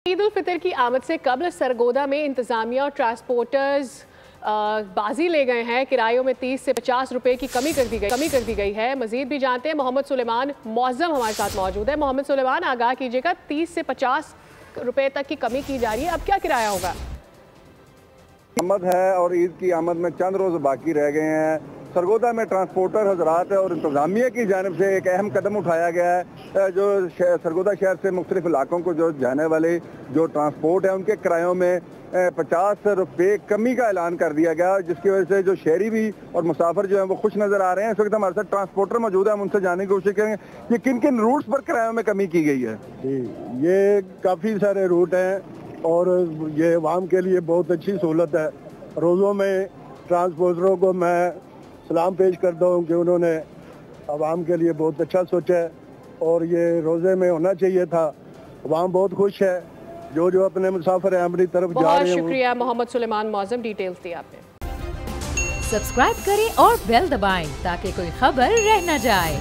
ईद उल फितर की आमद से कबल सरगोदा में इंतजामिया और ट्रांसपोर्टर्स बाजी ले गए हैं। किरायों में 30 से 50 रुपए की कमी कर दी गई है। मजीद भी जानते हैं, मोहम्मद सुलेमान मौज़म हमारे साथ मौजूद है। मोहम्मद सुलेमान, आगाह कीजिएगा, 30 से 50 रुपए तक की कमी की जा रही है, अब क्या किराया होगा? आमद है और ईद की आमद में चंद रोज बाकी रह गए हैं। सरगोदा में ट्रांसपोर्टर हजरात और इंतजामिया की जानिब से एक अहम कदम उठाया गया है। जो सरगोदा शहर से मुख्तलिफ इलाकों को जो जाने वाले जो ट्रांसपोर्ट है उनके किरायों में 50 रुपये कमी का ऐलान कर दिया गया, जिसकी वजह से जो शहरी भी और मुसाफिर जो है वो खुश नजर आ रहे हैं। इस वक्त हमारे साथ ट्रांसपोर्टर मौजूद है, हम उनसे जानने की कोशिश करेंगे कि किन किन रूट्स पर किरायों में कमी की गई है। जी, ये काफ़ी सारे रूट हैं और ये अवाम के लिए बहुत अच्छी सहूलत है। रोज़ों में ट्रांसपोर्टरों को मैं सलाम पेश करता हूँ कि उन्होंने अवाम के लिए बहुत अच्छा सोचा है और ये रोज़े में होना चाहिए था। अवाम बहुत खुश है, जो अपने मुसाफिर हैं अपनी तरफ जा रहे हैं। बहुत शुक्रिया मोहम्मद सुलेमान मौज़म, डिटेल्स दी आपने। सब्सक्राइब करें और बेल दबाएं ताकि कोई खबर रह न जाए।